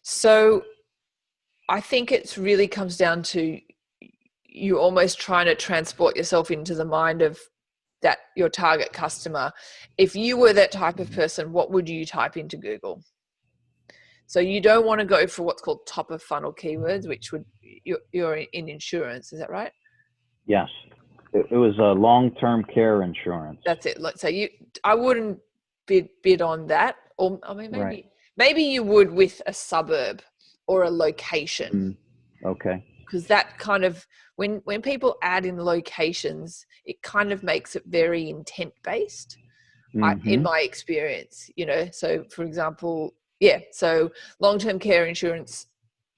So I think it's really comes down to you almost trying to transport yourself into the mind of that your target customer. If you were that type of person, what would you type into Google? So you don't want to go for what's called top of funnel keywords, which would you're in insurance, is that right? Yes. It was a long-term care insurance. That's it. So I wouldn't bid on that, or I mean Right. maybe you would with a suburb or a location. Okay. Because that kind of when people add in locations, it kind of makes it very intent based. In my experience, so for example, so long-term care insurance,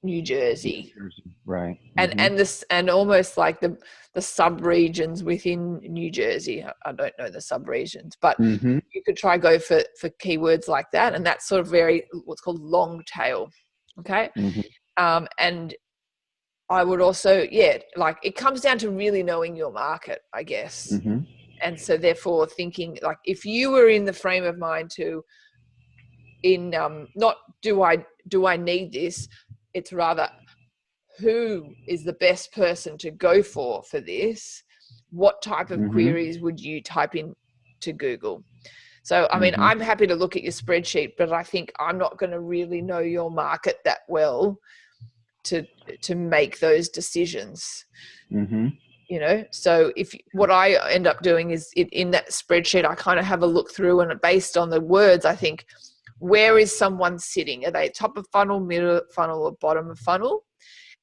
New Jersey, Right. and almost like the sub regions within New Jersey. I don't know the sub regions, but you could try go for keywords like that, and that's sort of very what's called long tail. Okay. And I would also, like it comes down to really knowing your market, I guess. And so therefore thinking like if you were in the frame of mind to not do I need this, it's rather who is the best person to go for this? What type of queries would you type in to Google? So, I mean, I'm happy to look at your spreadsheet, but I think I'm not going to really know your market that well to make those decisions. So if what I end up doing is in that spreadsheet, I kind of have a look through, and based on the words, I think, where is someone sitting? Are they top of funnel, middle of funnel, or bottom of funnel?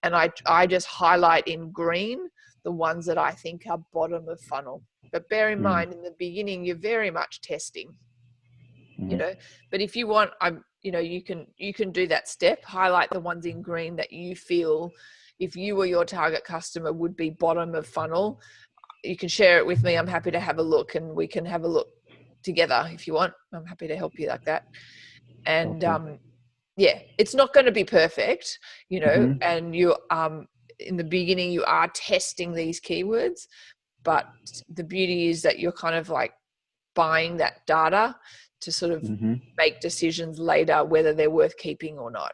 And I just highlight in green the ones that I think are bottom of funnel. But bear in mind, in the beginning, you're very much testing, but if you want, you can do that step, highlight the ones in green that you feel, if you or your target customer would be bottom of funnel. You can share it with me. I'm happy to have a look, and we can have a look together if you want. I'm happy to help you like that. And it's not going to be perfect, and you in the beginning you are testing these keywords, but the beauty is that you're kind of like buying that data to sort of make decisions later whether they're worth keeping or not.